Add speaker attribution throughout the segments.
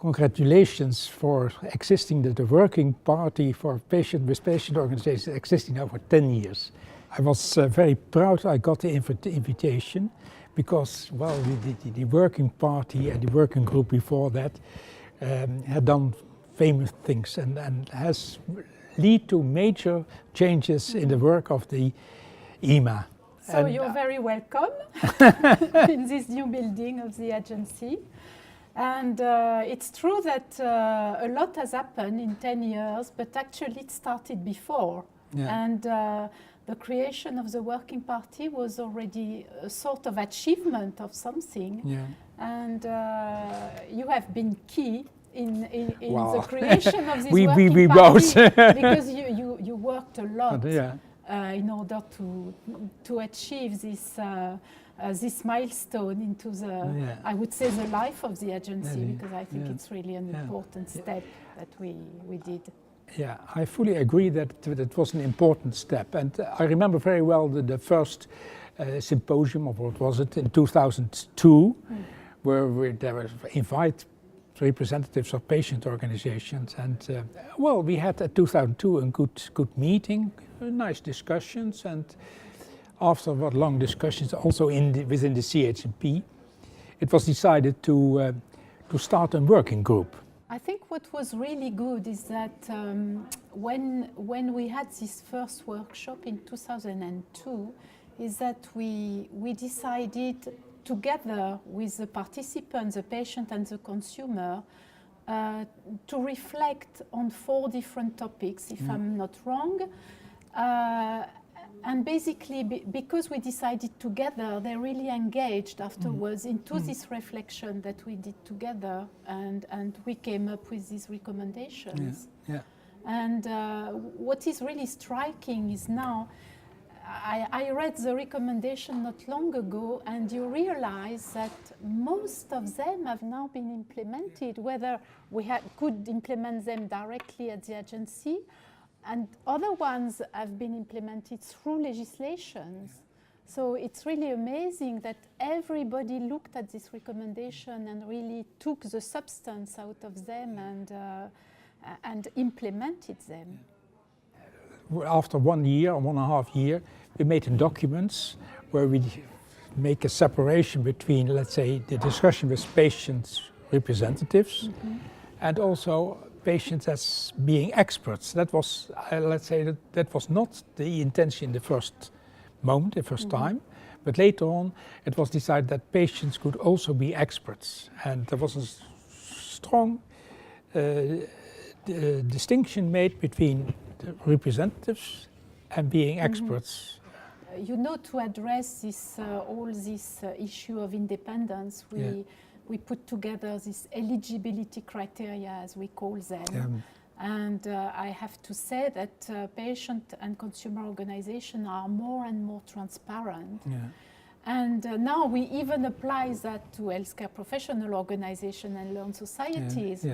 Speaker 1: congratulations for existing the working party for patient organizations existing now for 10 years. I was very proud I got the invitation because, well, the working party and the working group before that had done famous things and has led to major changes in the work of the EMA.
Speaker 2: So and you're very welcome in this new building of the agency. And it's true that a lot has happened in 10 years, but actually it started before. Yeah. And the creation of the Working Party was already a sort of achievement of something. Yeah. And you have been key in the creation of this Working Party because you worked a lot in order to achieve this milestone into the, I would say, the life of the agency, because I think it's really an important step that we did.
Speaker 1: Yeah, I fully agree that it was an important step. And I remember very well the first symposium, or what was it, in 2002, where there were invited representatives of patient organizations. And well, we had at 2002 a good meeting, nice discussions, and after long discussions also within the CHMP, it was decided to start a working group.
Speaker 2: I think what was really good is that when we had this first workshop in 2002, is that we decided together with the participants, the patient and the consumer, to reflect on 4 different topics, if I'm not wrong. And basically, because we decided together, they really engaged afterwards into this reflection that we did together, and we came up with these recommendations. Yeah. And what is really striking is now, I read the recommendation not long ago, and you realize that most of them have now been implemented, whether we could implement them directly at the agency, and other ones have been implemented through legislations. So it's really amazing that everybody looked at this recommendation and really took the substance out of them and implemented them.
Speaker 1: After 1 year or 1.5 years, we made documents where we make a separation between, let's say, the discussion with patients' representatives and also patients as being experts. That was, let's say, that was not the intention the first moment, the first time, but later on it was decided that patients could also be experts, and there was a strong distinction made between the representatives and being experts.
Speaker 2: You know, to address this all this issue of independence, we put together this eligibility criteria, as we call them. And I have to say that patient and consumer organizations are more and more transparent. And now we even apply that to healthcare professional organizations and learned societies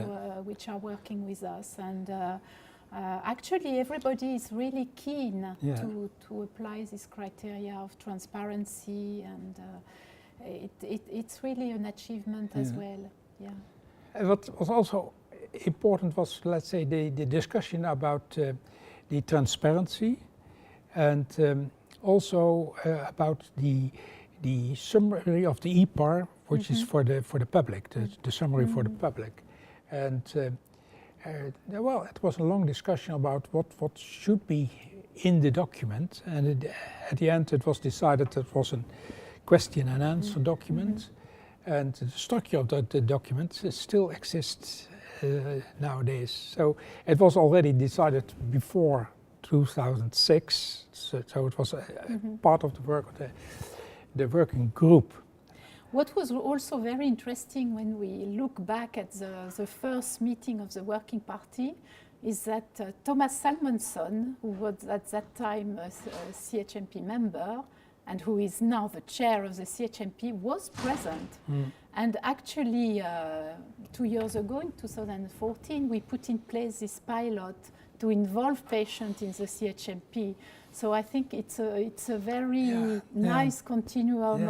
Speaker 2: which are working with us. And actually everybody is really keen to apply this criteria of transparency, and it's really an achievement as well.
Speaker 1: What was also important was, let's say, the discussion about the transparency, and also about the summary of the EPAR, which is for the public, the summary for the public. And well, it was a long discussion about what should be in the document, and at the end it was decided that it was a question and answer document, and the structure of the document still exists nowadays. So it was already decided before 2006, so it was part of the work of the working group.
Speaker 2: What was also very interesting when we look back at the first meeting of the Working Party is that Thomas Salmonson, who was at that time a CHMP member, and who is now the chair of the CHMP, was present. And actually, 2 years ago, in 2014, we put in place this pilot to involve patients in the CHMP, So I think it's a very nice continuum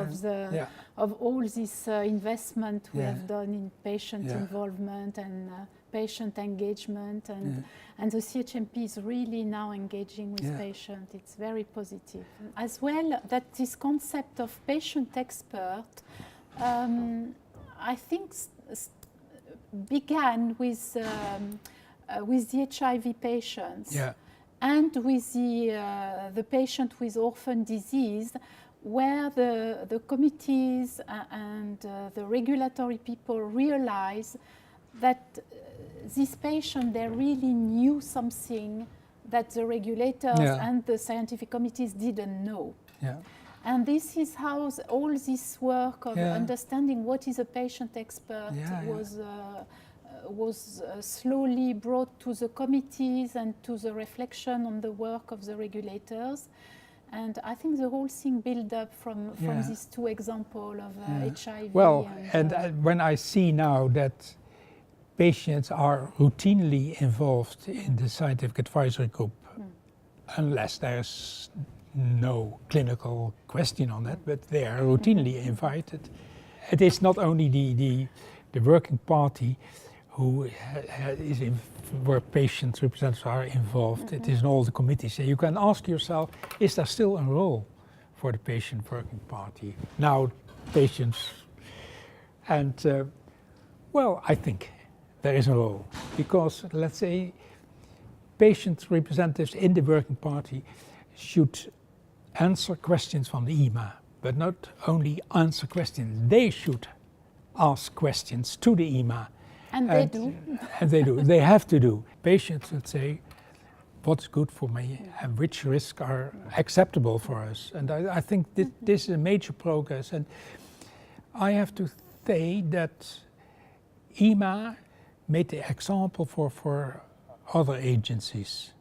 Speaker 2: of all this investment we have done in patient involvement and patient engagement, and the CHMP is really now engaging with patients. It's very positive. As well, that this concept of patient expert, I think began with the HIV patients and with the patient with orphan disease, where the committees and the regulatory people realize that these patients, they really knew something that the regulators and the scientific committees didn't know. And this is how all this work of understanding what is a patient expert was slowly brought to the committees and to the reflection on the work of the regulators. And I think the whole thing built up from these two examples of HIV.
Speaker 1: Well, and when I see now that patients are routinely involved in the scientific advisory group, unless there's no clinical question on that, but they are routinely invited. It is not only the working party who is where patient representatives are involved, it is in all the committees. So you can ask yourself, is there still a role for the patient working party? Now, patients, and well, I think there is a role, because let's say patient representatives in the working party should answer questions from the EMA, but not only answer questions, they should ask questions to the EMA.
Speaker 2: And they do.
Speaker 1: And they do. They have to do. Patients would say, what's good for me and which risks are acceptable for us. And I think this is a major progress. And I have to say that EMA made the example for other agencies.